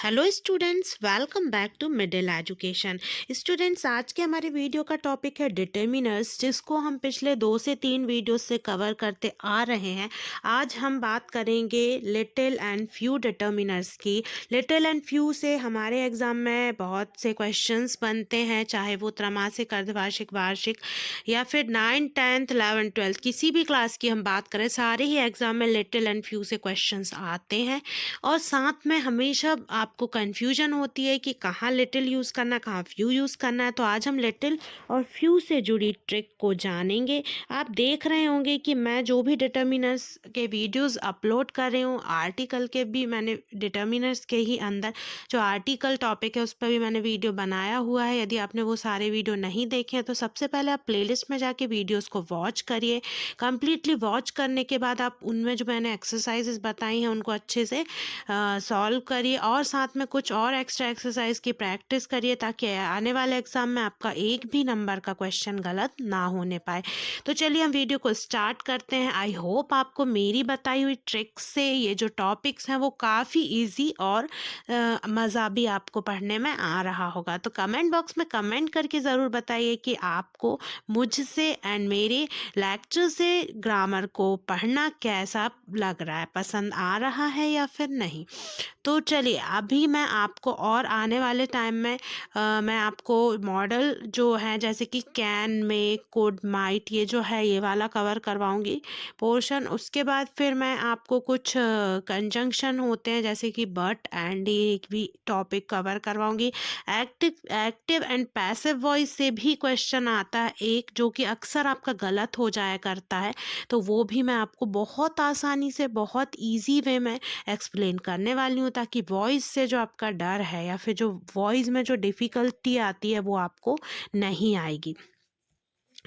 Hello students, welcome back to middle education. Students, आज के हमारे वीडियो का टॉपिक है डिटर्मिनर्स, जिसको हम पिछले 2 से 3 वीडियो से कवर करते आ रहे हैं। आज हम बात करेंगे लिटिल एंड फ्यू डिटर्मिनर्स की। लिटिल एंड फ्यू से हमारे एग्जाम में बहुत से क्वेश्चंस बनते हैं, चाहे वो त्रैमासिक, अर्धवार्षिक, वार्षिक या फिर 9th 10th 11th 12th किसी भी क्लास की हम बात करें, सारे ही एग्जाम में लिटिल एंड फ्यू से क्वेश्चंस आते हैं। और साथ में हमेशा आपको कन्फ्यूजन होती है कि कहाँ लिटिल यूज़ करना है, कहाँ फ्यू यूज़ करना है। तो आज हम लिटिल और फ्यू से जुड़ी ट्रिक को जानेंगे। आप देख रहे होंगे कि मैं जो भी डिटर्मिनर्स के वीडियोस अपलोड कर रही हूँ, आर्टिकल के भी मैंने डिटर्मिनर्स के ही अंदर जो आर्टिकल टॉपिक है उस पर भी मैंने वीडियो बनाया हुआ है। यदि आपने वो सारे वीडियो नहीं देखे हैं तो सबसे पहले आप प्लेलिस्ट में जाके वीडियोस को वॉच करिए। कंप्लीटली वॉच करने के बाद आप उनमें जो मैंने एक्सरसाइजेस बताई हैं उनको अच्छे से सॉल्व करिए और साथ में कुछ और एक्स्ट्रा एक्सरसाइज की प्रैक्टिस करिए, ताकि आने वाले एग्जाम में आपका एक भी नंबर का क्वेश्चन गलत ना होने पाए। तो चलिए हम वीडियो को स्टार्ट करते हैं। आई होप आपको मेरी बताई हुई ट्रिक्स से ये जो टॉपिक्स हैं वो काफ़ी इजी और मज़ा भी आपको पढ़ने में आ रहा होगा। तो कमेंट बॉक्स में कमेंट करके ज़रूर बताइए कि आपको मुझसे एंड मेरे लेक्चर से ग्रामर को पढ़ना कैसा लग रहा है, पसंद आ रहा है या फिर नहीं। तो चलिए अभी मैं आपको और आने वाले टाइम में मैं आपको मॉडल जो है जैसे कि कैन, में, कुड, माइट, ये जो है ये वाला कवर करवाऊंगी पोर्शन। उसके बाद फिर मैं आपको कुछ कंजंक्शन होते हैं जैसे कि बट एंड, ये भी टॉपिक कवर करवाऊंगी। एक्टिव एंड पैसिव वॉइस से भी क्वेश्चन आता है एक, जो कि अक्सर आपका गलत हो जाया करता है। तो वो भी मैं आपको बहुत आसानी से, बहुत ईजी वे में एक्सप्लेन करने वाली हूँ, ताकि वॉइस से जो आपका डर है या फिर जो वॉइस में जो डिफ़िकल्टी आती है वो आपको नहीं आएगी।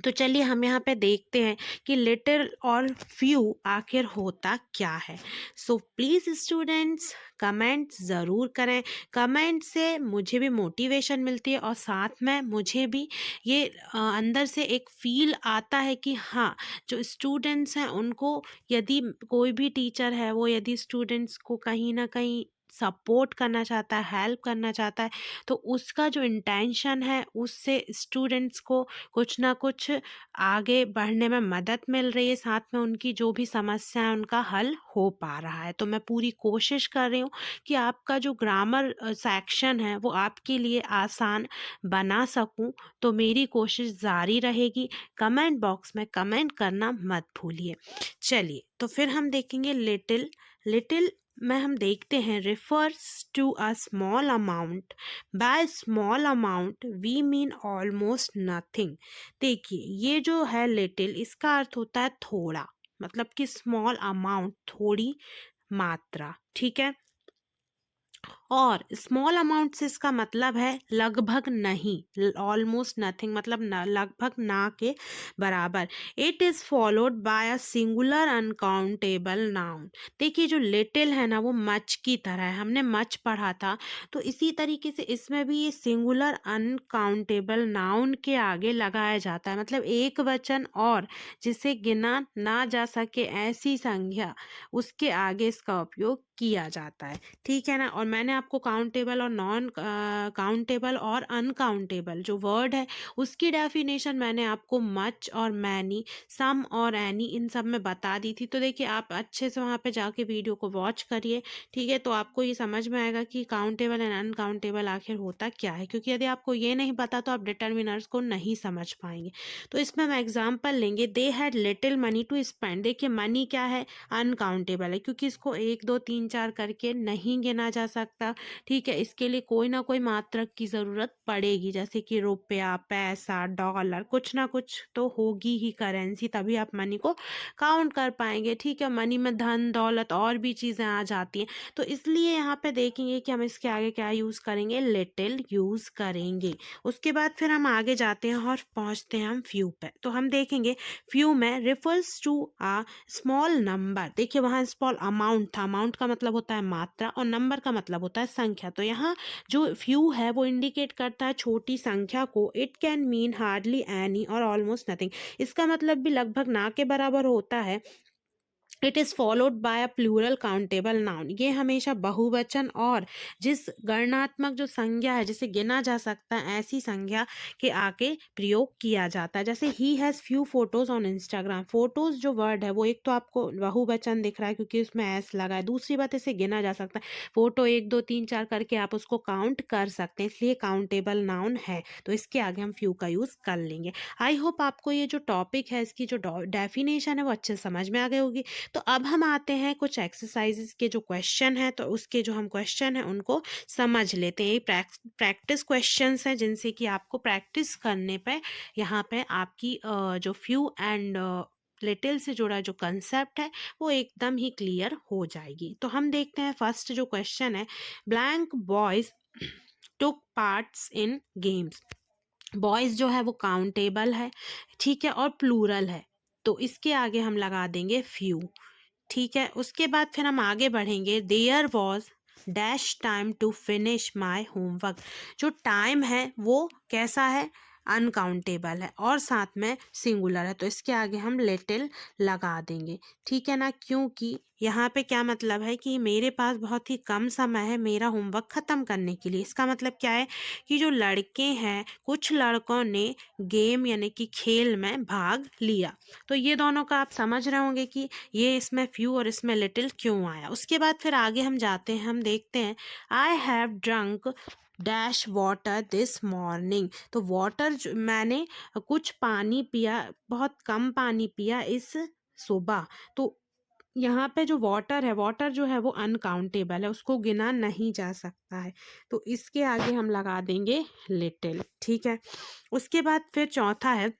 तो चलिए हम यहाँ पे देखते हैं कि लिटिल और फ्यू आखिर होता क्या है। सो प्लीज़ स्टूडेंट्स, कमेंट ज़रूर करें। कमेंट से मुझे भी मोटिवेशन मिलती है और साथ में मुझे भी ये अंदर से एक फील आता है कि हाँ, जो स्टूडेंट्स हैं उनको, यदि कोई भी टीचर है वो यदि स्टूडेंट्स को कहीं ना कहीं सपोर्ट करना चाहता है, हेल्प करना चाहता है, तो उसका जो इंटेंशन है उससे स्टूडेंट्स को कुछ ना कुछ आगे बढ़ने में मदद मिल रही है, साथ में उनकी जो भी समस्या है उनका हल हो पा रहा है। तो मैं पूरी कोशिश कर रही हूँ कि आपका जो ग्रामर सेक्शन है वो आपके लिए आसान बना सकूँ। तो मेरी कोशिश जारी रहेगी। कमेंट बॉक्स में कमेंट करना मत भूलिए। चलिए तो फिर हम देखेंगे लिटिल। लिटिल में हम देखते हैं refers to a small amount. By small amount we mean almost nothing. देखिए ये जो है लिटिल, इसका अर्थ होता है थोड़ा, मतलब कि स्मॉल अमाउंट, थोड़ी मात्रा, ठीक है। और स्मॉल अमाउंट से इसका मतलब है लगभग नहीं, ऑलमोस्ट नथिंग मतलब न, लगभग ना के बराबर। It is followed by a singular uncountable noun. देखिए जो लिटिल है ना वो मच की तरह है, हमने मच पढ़ा था। तो इसी तरीके से इसमें भी ये सिंगुलर अनकाउंटेबल नाउन के आगे लगाया जाता है, मतलब एक वचन और जिसे गिना ना जा सके ऐसी संख्या, उसके आगे इसका उपयोग किया जाता है, ठीक है ना। और मैंने आपको काउंटेबल और नॉन काउंटेबल और अनकाउंटेबल जो वर्ड है उसकी डेफिनेशन मैंने आपको मच और मैनी, सम और एनी, इन सब में बता दी थी। तो देखिए आप अच्छे से वहाँ पे जाके वीडियो को वॉच करिए, ठीक है। तो आपको ये समझ में आएगा कि काउंटेबल एंड अनकाउंटेबल आखिर होता क्या है, क्योंकि यदि आपको ये नहीं पता तो आप डिटर्मिनर्स को नहीं समझ पाएंगे। तो इसमें हम एग्जाम्पल लेंगे। They had little money to spend. देखिए मनी क्या है, अनकाउंटेबल है, क्योंकि इसको 1 2 3 4 करके नहीं गिना जा सकता, ठीक है। इसके लिए कोई ना कोई मात्रक की ज़रूरत पड़ेगी, जैसे कि रुपया, पैसा, डॉलर, कुछ ना कुछ तो होगी ही करेंसी, तभी आप मनी को काउंट कर पाएंगे, ठीक है। मनी में धन दौलत और भी चीज़ें आ जाती हैं। तो इसलिए यहाँ पे देखेंगे कि हम इसके आगे क्या यूज़ करेंगे, लिटिल यूज़ करेंगे। उसके बाद फिर हम आगे जाते हैं और पहुँचते हैं हम फ्यू पे। तो हम देखेंगे फ्यू में refers to a small number. देखिए वहाँ स्मॉल अमाउंट था, अमाउंट का मतलब होता है मात्रा और नंबर का मतलब होता है संख्या। तो यहाँ जो फ्यू है वो इंडिकेट करता है छोटी संख्या को। It can mean hardly any और ऑलमोस्ट नथिंग। इसका मतलब भी लगभग ना के बराबर होता है, it is followed by a plural countable noun. ये हमेशा बहुवचन और जिस गणनात्मक जो संज्ञा है जिसे गिना जा सकता है ऐसी संज्ञा के आगे प्रयोग किया जाता है। जैसे he has few photos on Instagram. Photos जो वर्ड है वो एक तो आपको बहुवचन दिख रहा है क्योंकि उसमें एस लगा है, दूसरी बात इसे गिना जा सकता है। फोटो 1 2 3 4 करके आप उसको काउंट कर सकते हैं, इसलिए काउंटेबल नाउन है, तो इसके आगे हम फ्यू का यूज़ कर लेंगे। आई होप आपको ये जो टॉपिक है इसकी जो डेफिनेशन है वो अच्छे से समझ में आ गई होगी। तो अब हम आते हैं कुछ एक्सरसाइजेस के जो क्वेश्चन हैं, तो उसके जो हम क्वेश्चन हैं उनको समझ लेते हैं। ये प्रैक्टिस क्वेश्चंस हैं जिनसे कि आपको प्रैक्टिस करने पे यहाँ पे आपकी जो फ्यू एंड लिटिल से जुड़ा जो कंसेप्ट है वो एकदम ही क्लियर हो जाएगी। तो हम देखते हैं फर्स्ट जो क्वेश्चन है, blank boys took parts in games. Boys जो है वो काउंटेबल है, ठीक है, और प्लूरल है, तो इसके आगे हम लगा देंगे फ्यू, ठीक है। उसके बाद फिर हम आगे बढ़ेंगे, there was dash time to finish my homework. जो टाइम है वो कैसा है, अनकाउंटेबल है और साथ में सिंगुलर है, तो इसके आगे हम लिटिल लगा देंगे, ठीक है ना। क्योंकि यहाँ पे क्या मतलब है कि मेरे पास बहुत ही कम समय है मेरा होमवर्क ख़त्म करने के लिए। इसका मतलब क्या है कि जो लड़के हैं, कुछ लड़कों ने गेम यानी कि खेल में भाग लिया। तो ये दोनों का आप समझ रहे होंगे कि ये इसमें फ्यू और इसमें लिटिल क्यों आया। उसके बाद फिर आगे हम जाते हैं, हम देखते हैं, I have drunk dash water this morning. तो वाटर मैंने कुछ पानी पिया, बहुत कम पानी पिया इस सुबह। तो यहाँ पे जो वाटर है, वाटर जो है वो अनकाउंटेबल है, उसको गिना नहीं जा सकता है, तो इसके आगे हम लगा देंगे लिटिल, ठीक है। उसके बाद फिर चौथा है,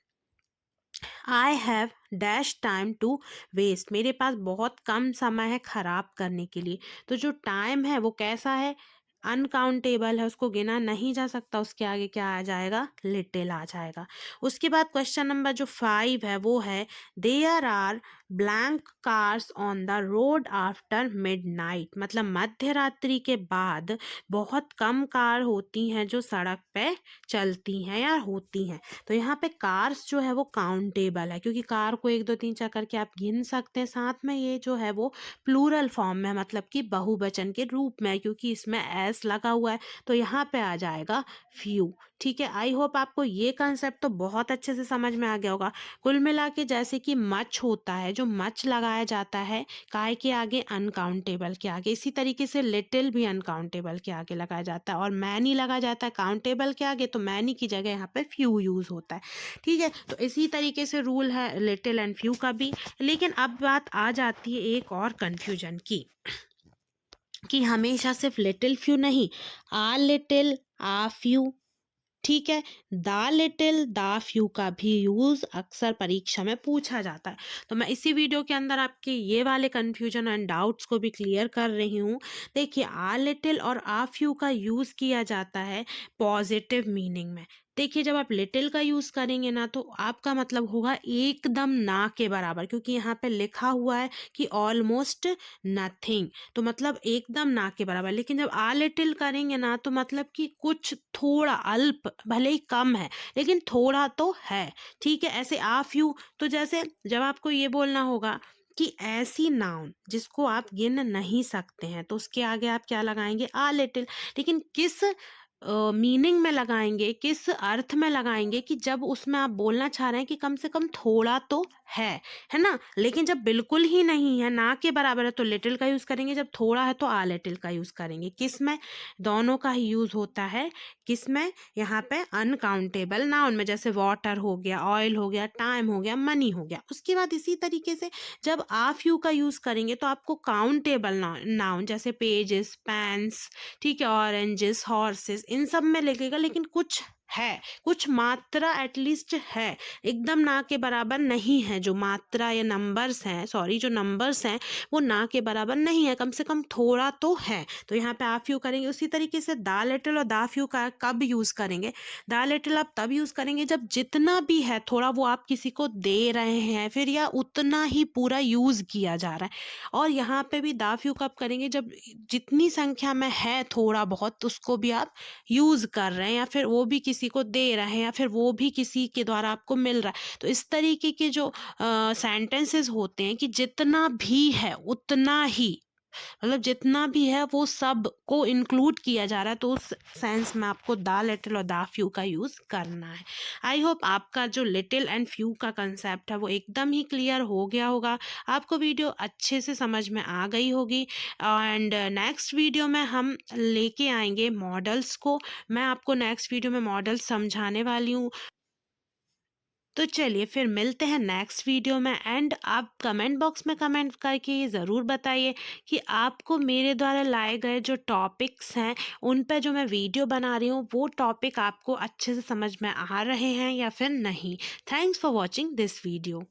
I have dash time to waste. मेरे पास बहुत कम समय है खराब करने के लिए। तो जो टाइम है वो कैसा है, अनकाउंटेबल है, उसको गिना नहीं जा सकता, उसके आगे क्या आ जाएगा, लिटिल आ जाएगा। उसके बाद क्वेश्चन नंबर जो 5 है वो है, there are blank cars on the road after midnight. मतलब मध्य रात्रि के बाद बहुत कम कार होती हैं जो सड़क पे चलती हैं या होती हैं। तो यहाँ पे कार्स जो है वो काउंटेबल है क्योंकि कार को 1 2 3 4 करके आप गिन सकते हैं। साथ में ये जो है वो प्लूरल फॉर्म में, मतलब कि बहुवचन के रूप में, क्योंकि इसमें एस लगा हुआ है, तो यहाँ पे आ जाएगा फ्यू, ठीक है। आई होप आपको ये कंसेप्ट तो बहुत अच्छे से समझ में आ गया होगा। कुल मिला के जैसे कि मच होता है, जो मच लगाया जाता है काय के आगे, अनकाउंटेबल के आगे, इसी तरीके से लिटिल भी अनकाउंटेबल के आगे लगाया जाता है, और मैनी लगा जाता है काउंटेबल के आगे, तो मैनी की जगह यहाँ पे फ्यू यूज होता है, ठीक है। तो इसी तरीके से रूल है लिटिल एंड फ्यू का भी। लेकिन अब बात आ जाती है एक और कंफ्यूजन की, कि हमेशा सिर्फ लिटिल फ्यू नहीं, आ लिटिल आ फ्यू, ठीक है, द लिटिल द फ्यू का भी यूज अक्सर परीक्षा में पूछा जाता है। तो मैं इसी वीडियो के अंदर आपके ये वाले कंफ्यूजन एंड डाउट्स को भी क्लियर कर रही हूँ। देखिए, आ लिटिल और आ फ्यू का यूज किया जाता है पॉजिटिव मीनिंग में। देखिए, जब आप लिटिल का यूज करेंगे ना, तो आपका मतलब होगा एकदम ना के बराबर, क्योंकि यहाँ पे लिखा हुआ है कि ऑलमोस्ट नथिंग, तो मतलब एकदम ना के बराबर। लेकिन जब आ लिटिल करेंगे ना, तो मतलब कि कुछ थोड़ा अल्प, भले ही कम है लेकिन थोड़ा तो है, ठीक है। ऐसे आ फ्यू, तो जैसे जब आपको ये बोलना होगा कि ऐसी नाउन जिसको आप गिन नहीं सकते हैं, तो उसके आगे आप क्या लगाएंगे, आ लिटिल। लेकिन किस मीनिंग में लगाएंगे, किस अर्थ में लगाएंगे, कि जब उसमें आप बोलना चाह रहे हैं कि कम से कम थोड़ा तो है ना। लेकिन जब बिल्कुल ही नहीं है, ना के बराबर है, तो लिटिल का यूज करेंगे, जब थोड़ा है तो आ लिटिल का यूज करेंगे। किस में, दोनों का ही यूज होता है। किस में, यहाँ पे अनकाउंटेबल नाउन में, जैसे वाटर हो गया, ऑयल हो गया, टाइम हो गया, मनी हो गया। उसके बाद इसी तरीके से जब आ फ्यू का यूज करेंगे, तो आपको काउंटेबल नाउन जैसे पेजेस, पेन्स, ठीक है, ऑरेंजेस, हॉर्सेस, इन सब में लगेगा, लेकिन कुछ है, कुछ मात्रा एटलीस्ट है, एकदम ना के बराबर नहीं है। जो मात्रा या नंबर्स हैं, सॉरी, जो नंबर्स हैं वो ना के बराबर नहीं है, कम से कम थोड़ा तो है। तो यहाँ पे आप फ्यू करेंगे। उसी तरीके से द लिटिल और द फ्यू का कब यूज करेंगे, द लिटिल आप तब यूज करेंगे जब जितना भी है थोड़ा वो आप किसी को दे रहे हैं, फिर या उतना ही पूरा यूज किया जा रहा है। और यहाँ पे भी द फ्यू कब करेंगे, जब जितनी संख्या में है थोड़ा बहुत उसको भी आप यूज कर रहे हैं, या फिर वो भी किसी किसी को दे रहे हैं या फिर वो भी किसी के द्वारा आपको मिल रहा है। तो इस तरीके के जो सेंटेंसेस होते हैं कि जितना भी है उतना ही, मतलब जितना भी है वो सब को इंक्लूड किया जा रहा है, तो उस सेंस में आपको द लिटिल और द फ्यू का यूज़ करना है। आई होप आपका जो लिटिल एंड फ्यू का कंसेप्ट है वो एकदम ही क्लियर हो गया होगा, आपको वीडियो अच्छे से समझ में आ गई होगी। एंड नेक्स्ट वीडियो में हम लेके आएंगे मॉडल्स को। मैं आपको नेक्स्ट वीडियो में मॉडल्स समझाने वाली हूँ। तो चलिए फिर मिलते हैं नेक्स्ट वीडियो में। एंड आप कमेंट बॉक्स में कमेंट करके ये ज़रूर बताइए कि आपको मेरे द्वारा लाए गए जो टॉपिक्स हैं उन पे जो मैं वीडियो बना रही हूँ वो टॉपिक आपको अच्छे से समझ में आ रहे हैं या फिर नहीं। Thanks for watching this video.